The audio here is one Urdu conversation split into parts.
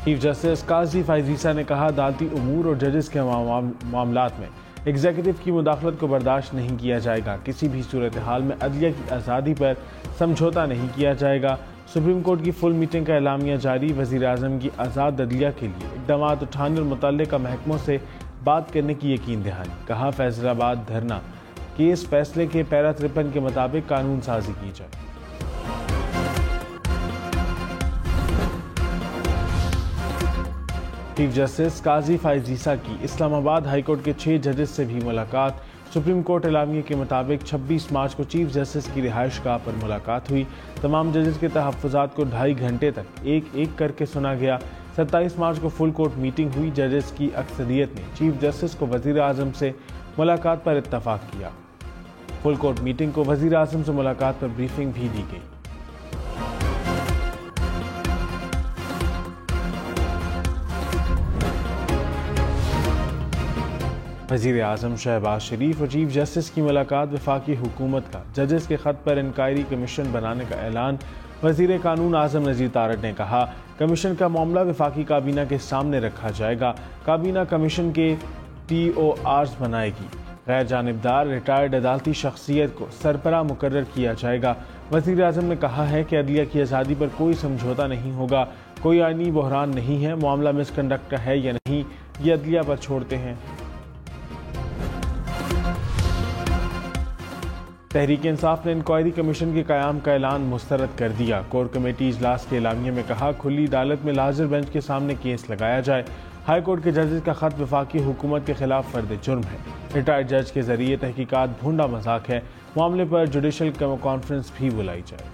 چیف جسٹس قاضی فائز عیسیٰ نے کہا عدالتی امور اور ججز کے معاملات میں ایگزیکٹو کی مداخلت کو برداشت نہیں کیا جائے گا، کسی بھی صورتحال میں عدلیہ کی آزادی پر سمجھوتہ نہیں کیا جائے گا۔ سپریم کورٹ کی فل میٹنگ کا اعلامیہ جاری، وزیر اعظم کی آزاد عدلیہ کے لیے اقدامات اٹھانے اور متعلقہ محکموں سے بات کرنے کی یقین دہانی۔ کہا فیصل آباد دھرنا کیس فیصلے کے پیرا 53 کے مطابق قانون سازی کی جائے۔ چیف جسٹس قاضی فائز عیسیٰ کی اسلام آباد ہائی کورٹ کے 6 ججز سے بھی ملاقات۔ سپریم کورٹ اعلامیے کے مطابق 26 مارچ کو چیف جسٹس کی رہائش گاہ پر ملاقات ہوئی۔ تمام ججز کے تحفظات کو 2.5 گھنٹے تک ایک ایک کر کے سنا گیا۔ 27 مارچ کو فل کورٹ میٹنگ ہوئی۔ ججز کی اکثریت نے چیف جسٹس کو وزیر اعظم سے ملاقات پر اتفاق کیا۔ فل کورٹ میٹنگ کو وزیر اعظم سے ملاقات پر بریفنگ بھی دی گئی۔ وزیر اعظم شہباز شریف اور چیف جسٹس کی ملاقات۔ وفاقی حکومت کا ججز کے خط پر انکوائری کمیشن بنانے کا اعلان۔ وزیر قانون اعظم نذیر تارڑ نے کہا کمیشن کا معاملہ وفاقی کابینہ کے سامنے رکھا جائے گا، کابینہ کمیشن کے TORs بنائے گی۔ غیر جانبدار ریٹائرڈ عدالتی شخصیت کو سربراہ مقرر کیا جائے گا۔ وزیر اعظم نے کہا ہے کہ عدلیہ کی آزادی پر کوئی سمجھوتہ نہیں ہوگا، کوئی آئینی بحران نہیں ہے، معاملہ مس کنڈکٹ کا ہے یا نہیں یہ عدلیہ پر چھوڑتے ہیں۔ تحریک انصاف نے انکوائری کمیشن کے قیام کا اعلان مسترد کر دیا۔ کور کمیٹی اجلاس کے اعلامیے میں کہا کھلی عدالت میں لارجر بینچ کے سامنے کیس لگایا جائے۔ ہائی کورٹ کے ججز کا خط وفاقی حکومت کے خلاف فرد جرم ہے۔ ریٹائرڈ جج کے ذریعے تحقیقات بھونڈا مذاق ہے، معاملے پر جوڈیشل کانفرنس بھی بلائی جائے۔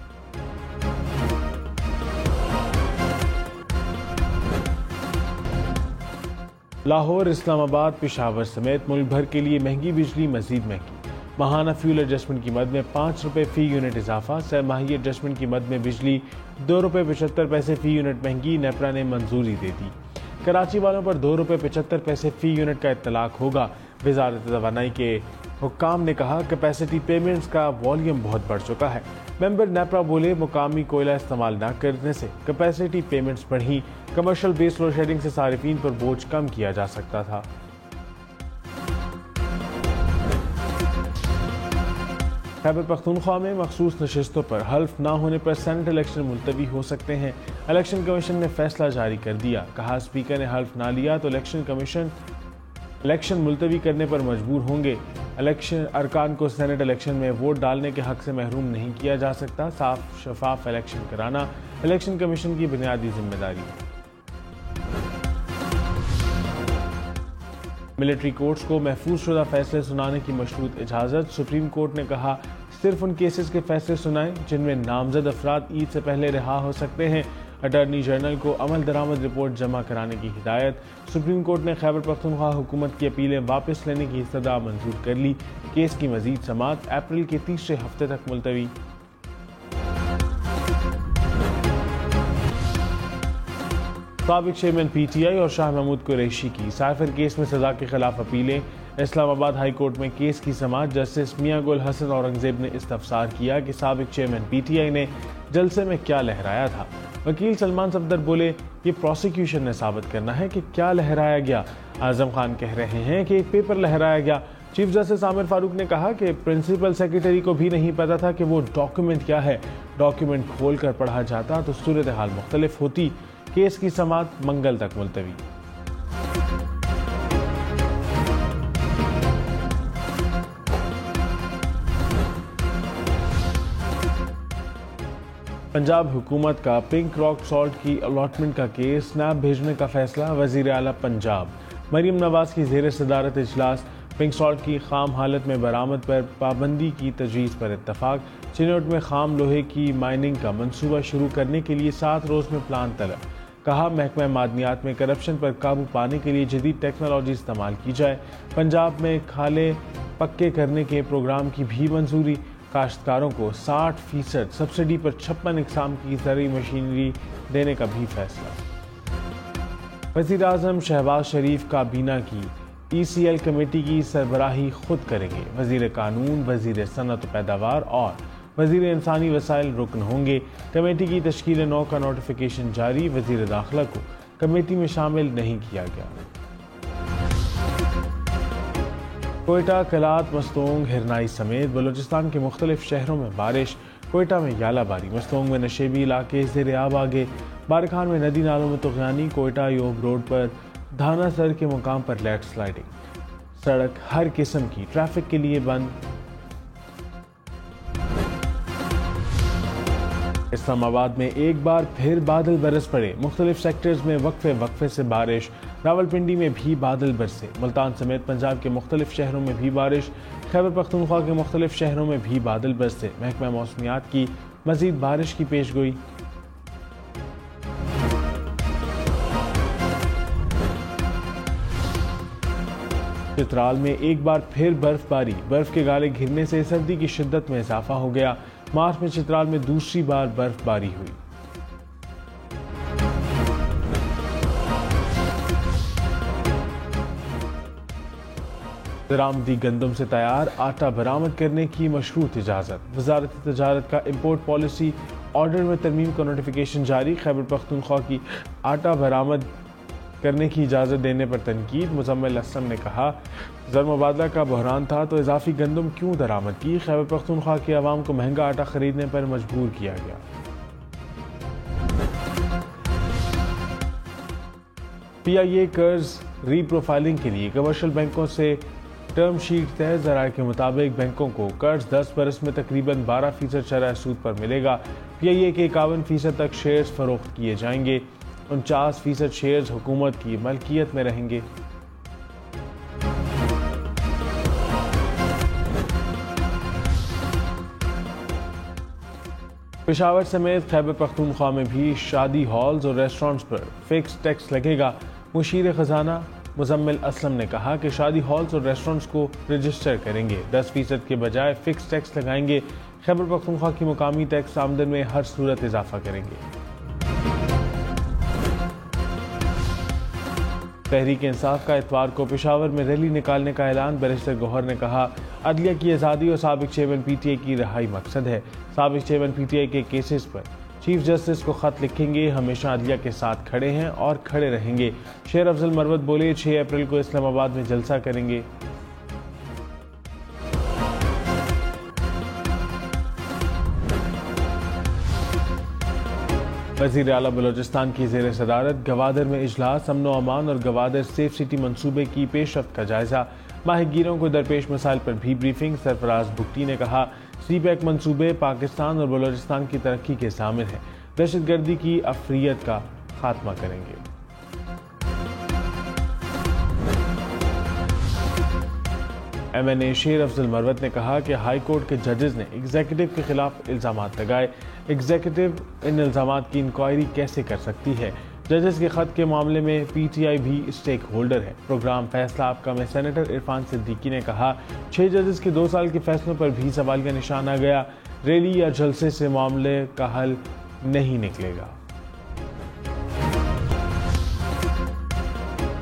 لاہور، اسلام آباد، پشاور سمیت ملک بھر کے لیے مہنگی بجلی مزید مہنگی۔ ماہانہ فیول ایڈجسٹمنٹ کی مد میں 5 روپے فی یونٹ اضافہ۔ سہ ماہی ایڈجسٹمنٹ کی مد میں بجلی 2 روپے 75 پیسے فی یونٹ مہنگی، نیپرا نے منظوری دے دی۔ کراچی والوں پر 2 روپے 75 پیسے فی یونٹ کا اطلاق ہوگا۔ وزارت توانائی کے حکام نے کہا کیپیسٹی پیمنٹس کا والیوم بہت بڑھ چکا ہے۔ ممبر نیپرا بولے مقامی کوئلہ استعمال نہ کرنے سے کیپیسٹی پیمنٹس بڑھی، کمرشل بیس لوڈ شیڈنگ سے صارفین پر بوجھ کم کیا جا سکتا تھا۔ خیبر پختونخوا میں مخصوص نشستوں پر حلف نہ ہونے پر سینٹ الیکشن ملتوی ہو سکتے ہیں۔ الیکشن کمیشن نے فیصلہ جاری کر دیا۔ کہا اسپیکر نے حلف نہ لیا تو الیکشن ملتوی کرنے پر مجبور ہوں گے۔ الیکشن ارکان کو سینٹ الیکشن میں ووٹ ڈالنے کے حق سے محروم نہیں کیا جا سکتا۔ صاف شفاف الیکشن کرانا الیکشن کمیشن کی بنیادی ذمہ داری ہے۔ ملٹری کورٹس کو محفوظ شدہ فیصلے سنانے کی مشروط اجازت۔ سپریم کورٹ نے کہا صرف ان کیسز کے فیصلے سنائیں جن میں نامزد افراد عید سے پہلے رہا ہو سکتے ہیں۔ اٹارنی جنرل کو عمل درآمد رپورٹ جمع کرانے کی ہدایت۔ سپریم کورٹ نے خیبر پختونخوا حکومت کی اپیلیں واپس لینے کی استدعا منظور کر لی۔ کیس کی مزید سماعت اپریل کے تیسرے ہفتے تک ملتوی۔ سابق چیئرمین PTI اور شاہ محمود قریشی کی سائفر کیس میں سزا کے خلاف اپیلیں۔ اسلام آباد ہائی کورٹ میں کیس کی سماعت۔ جسٹس میاں گل حسن اورنگزیب نے استفسار کیا کہ سابق چیئرمین PTI نے جلسے میں کیا لہرایا تھا۔ وکیل سلمان صفدر بولے یہ پروسیکیوشن نے ثابت کرنا ہے کہ کیا لہرایا گیا۔ اعظم خان کہہ رہے ہیں کہ ایک پیپر لہرایا گیا۔ چیف جسٹس عامر فاروق نے کہا کہ پرنسپل سیکرٹری کو بھی نہیں پتا تھا کہ وہ ڈاکیومنٹ کیا ہے، ڈاکیومنٹ کھول کر پڑھا جاتا تو صورتحال مختلف ہوتی۔ کیس کی سماعت منگل تک ملتوی۔ پنجاب حکومت کا پنک راک سالٹ کی الاٹمنٹ کا کیس سنیپ بھیجنے کا فیصلہ۔ وزیر اعلیٰ پنجاب مریم نواز کی زیر صدارت اجلاس۔ پنک سالٹ کی خام حالت میں برآمد پر پابندی کی تجویز پر اتفاق۔ چنوٹ میں خام لوہے کی مائننگ کا منصوبہ شروع کرنے کے لیے 7 روز میں پلان طلب۔ کہا محکمہ معدنیات میں کرپشن پر قابو پانے کے لیے جدید ٹیکنالوجی استعمال کی جائے۔ پنجاب میں کھالے پکے کرنے کے پروگرام کی بھی منظوری۔ کاشتکاروں کو 60% سبسڈی پر 56 اقسام کی زرعی مشینری دینے کا بھی فیصلہ۔ وزیر اعظم شہباز شریف کابینہ کی ECL کمیٹی کی سربراہی خود کریں گے۔ وزیر قانون، وزیر صنعت و پیداوار اور وزیر انسانی وسائل رکن ہوں گے۔ کمیٹی کی تشکیل 9 کا نوٹیفیکیشن جاری۔ وزیر داخلہ کو کمیٹی میں شامل نہیں کیا گیا۔ کوئٹہ، کلات، مستونگ، ہرنائی سمیت بلوچستان کے مختلف شہروں میں بارش۔ کوئٹہ میں یالہ باری، مستونگ میں نشیبی علاقے زیر آب آگے، بارکھان میں ندی نالوں میں طغیانی، کوئٹہ ایوب روڈ پر دھانا سر کے مقام پر لینڈ سلائیڈنگ، سڑک ہر قسم کی ٹریفک کے لیے بند۔ اسلام آباد میں ایک بار پھر بادل برس پڑے، مختلف سیکٹرز میں وقفے سے بارش، راولپنڈی میں بھی بادل برسے، ملتان سمیت پنجاب کے مختلف شہروں میں بھی بارش، خیبر پختونخوا کے مختلف شہروں میں بھی بادل برسے، محکمہ موسمیات کی مزید بارش کی پیش گوئی۔ چترال میں ایک بار پھر برف باری، برف کے گالے گرنے سے سردی کی شدت میں اضافہ ہو گیا، مارچ میں چترال میں دوسری بار برف باری ہوئی۔ درآمدی گندم سے تیار آٹا برآمد کرنے کی مشروط اجازت، وزارت تجارت کا امپورٹ پالیسی آرڈر میں ترمیم کا نوٹیفیکیشن جاری، خیبر پختونخوا کی آٹا برآمد کرنے کی اجازت دینے پر تنقید، مزمل اسلم نے کہا زر مبادلہ کا بحران تھا تو اضافی گندم کیوں درآمد کی، خیبر پختونخوا کے عوام کو مہنگا آٹا خریدنے پر مجبور کیا گیا۔ پی آئی اے قرض ری پروفائلنگ کے لیے کمرشل بینکوں سے ٹرم شیٹ طے، ذرائع کے مطابق بینکوں کو قرض 10 برس میں تقریباً 12% شرح سود پر ملے گا، پی آئی اے کے 51% تک شیئرز فروخت کیے جائیں گے، 49% شیئرز حکومت کی ملکیت میں رہیں گے۔ پشاور سمیت خیبر پختونخوا میں بھی شادی ہالز اور ریسٹورانٹس پر فکس ٹیکس لگے گا، مشیر خزانہ مزمل اسلم نے کہا کہ شادی ہالز اور ریسٹورانٹس کو رجسٹر کریں گے، 10% کے بجائے فکس ٹیکس لگائیں گے، خیبر پختونخوا کی مقامی ٹیکس آمدن میں ہر صورت اضافہ کریں گے۔ تحریک انصاف کا اتوار کو پشاور میں ریلی نکالنے کا اعلان، بیرسٹر گوہر نے کہا عدلیہ کی آزادی اور سابق چیئرمین پی ٹی آئی کی رہائی مقصد ہے، سابق چیئرمین پی ٹی آئی کے کیسز پر چیف جسٹس کو خط لکھیں گے، ہمیشہ عدلیہ کے ساتھ کھڑے ہیں اور کھڑے رہیں گے۔ شیر افضل مروت بولے 6 اپریل کو اسلام آباد میں جلسہ کریں گے۔ وزیر اعلیٰ بلوچستان کی زیر صدارت گوادر میں اجلاس، امن و امان اور گوادر سیف سٹی منصوبے کی پیش رفت کا جائزہ، ماہی گیروں کو درپیش مسائل پر بھی بریفنگ، سرفراز بگٹی نے کہا سی پیک منصوبے پاکستان اور بلوچستان کی ترقی کے ضامن ہیں، دہشت گردی کی افریت کا خاتمہ کریں گے۔ ایم این اے شیر افضل مروت نے کہا کہ ہائی کورٹ کے ججز نے ایگزیکٹو کے خلاف الزامات لگائے، ایگزیکٹو ان الزامات کی انکوائری کیسے کر سکتی ہے؟ ججز کے خط کے معاملے میں پی ٹی آئی بھی اسٹیک ہولڈر ہے۔ پروگرام فیصلہ آپ کا میں سینیٹر عرفان صدیقی نے کہا 6 ججز کے 2 سال کے فیصلوں پر بھی سوالیہ نشان آ گیا، ریلی یا جلسے سے معاملے کا حل نہیں نکلے گا۔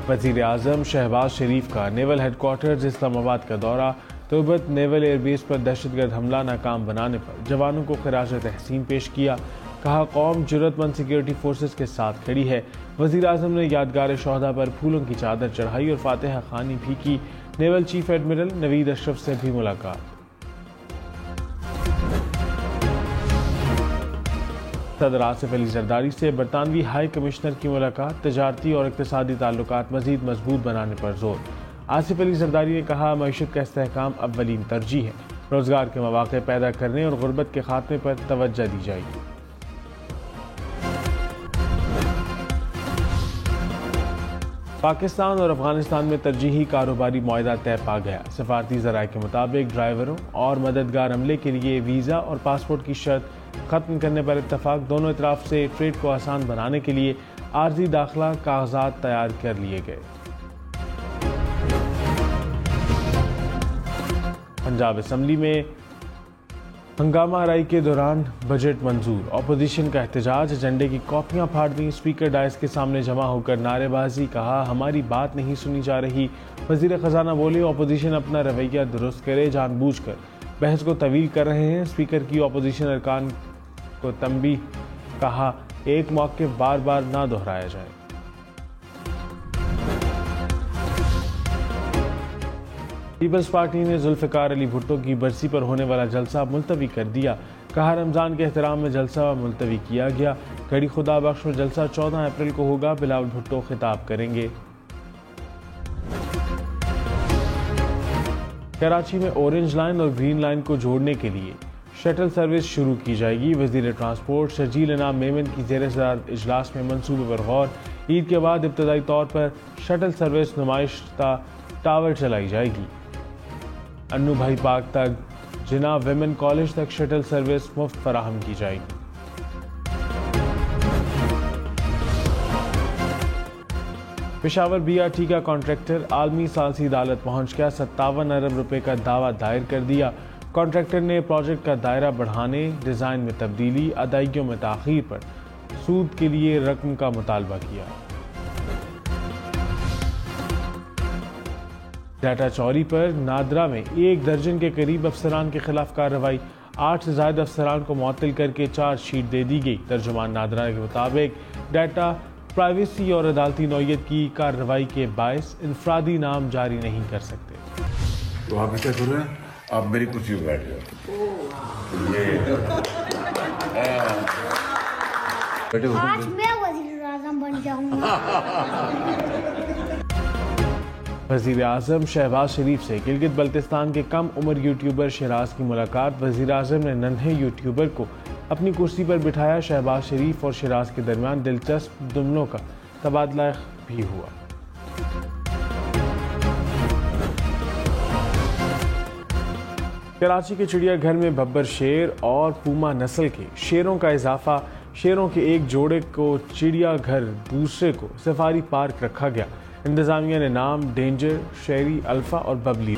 وزیر اعظم شہباز شریف کا نیول ہیڈ کوارٹرز اسلام آباد کا دورہ، توبت نیول ایئر بیس پر دہشت گرد حملہ ناکام بنانے پر جوانوں کو خراج تحسین پیش کیا، کہا قوم جرت مند سیکیورٹی فورسز کے ساتھ کھڑی ہے۔ وزیر اعظم نے یادگار شہداء پر پھولوں کی چادر چڑھائی اور فاتحہ خوانی بھی کی۔ نیول چیف ایڈمرل نوید اشرف سے بھی ملاقات۔ صدر آصف علی زرداری سے برطانوی ہائی کمشنر کی ملاقات، تجارتی اور اقتصادی تعلقات مزید مضبوط بنانے پر زور۔ آصف علی زرداری نے کہا معیشت کا استحکام اولین ترجیح ہے، روزگار کے مواقع پیدا کرنے اور غربت کے خاتمے پر توجہ دی جائے گی۔ پاکستان اور افغانستان میں ترجیحی کاروباری معاہدہ طے پا گیا، سفارتی ذرائع کے مطابق ڈرائیوروں اور مددگار عملے کے لیے ویزا اور پاسپورٹ کی شرط ختم کرنے پر اتفاق، دونوں اطراف سے ٹریڈ کو آسان بنانے کے لیے عارضی داخلہ کاغذات تیار کر لیے گئے۔ پنجاب اسمبلی میں ہنگامہ آرائی کے دوران بجٹ منظور، اپوزیشن کا احتجاج، ایجنڈے کی کاپیاں پھاڑ دیں، اسپیکر ڈائس کے سامنے جمع ہو کر نعرے بازی، کہا ہماری بات نہیں سنی جا رہی۔ وزیر خزانہ بولے اپوزیشن اپنا رویہ درست کرے، جان بوجھ کر بحث کو طویل کر رہے ہیں۔ اسپیکر کی اپوزیشن ارکان کو تنبیہ، کہا ایک موقف بار بار نہ دہرایا جائے۔ پیپلز پارٹی نے ذوالفقار علی بھٹو کی برسی پر ہونے والا جلسہ ملتوی کر دیا. کہا رمضان کے احترام میں جلسہ ملتوی کیا گیا. گھڑی خدا بخش میں جلسہ 14 اپریل کو ہوگا. بلاول بھٹو خطاب کریں گے. کراچی میں اورنج لائن اور گرین لائن کو جوڑنے کے لیے شٹل سروس شروع کی جائے گی. وزیر ٹرانسپورٹ شرجیل انعام میمن کی زیر صدارت اجلاس میں منصوبے پر غور. عید کے بعد ابتدائی طور پر شٹل سروس نمائشتہ ٹاور چلائی جائے گی. انو بھائی پاک تک جناح ویمن کالج تک شٹل سروس مفت فراہم کی جائے گی. پشاور بی آر ٹی کا کانٹریکٹر عالمی ثالثی عدالت پہنچ گیا. 57 ارب روپے کا دعویٰ دائر کر دیا. کانٹریکٹر نے پروجیکٹ کا دائرہ بڑھانے، ڈیزائن میں تبدیلی، ادائیگیوں میں تاخیر پر سود کے لیے رقم کا مطالبہ کیا. ڈیٹا چوری پر نادرا میں 1 درجن کے قریب افسران کے خلاف کارروائی. 8 سے زائد افسران کو معطل کر کے چارج شیٹ دے دی گئی. ترجمان نادرا کے مطابق ڈیٹا پرائیویسی اور عدالتی نوعیت کی کارروائی کے باعث انفرادی نام جاری نہیں کر سکتے. تو آپ کیا کر رہے ہیں؟ آپ میری کرسی پہ بیٹھ جاؤ. آج میں وزیر اعظم بن جاؤں گا. وزیر اعظم شہباز شریف سے گلگت بلتستان کے کم عمر یوٹیوبر شہراز کی ملاقات. وزیر اعظم نے ننھے یوٹیوبر کو اپنی کرسی پر بٹھایا. شہباز شریف اور شہراز کے درمیان دلچسپ جملوں کا تبادلہ بھی ہوا. کراچی کے چڑیا گھر میں بھبر شیر اور پوما نسل کے شیروں کا اضافہ. شیروں کے ایک جوڑے کو چڑیا گھر، دوسرے کو سفاری پارک رکھا گیا. انتظامیہ نے نام ڈینجر، شیری، الفا اور ببلی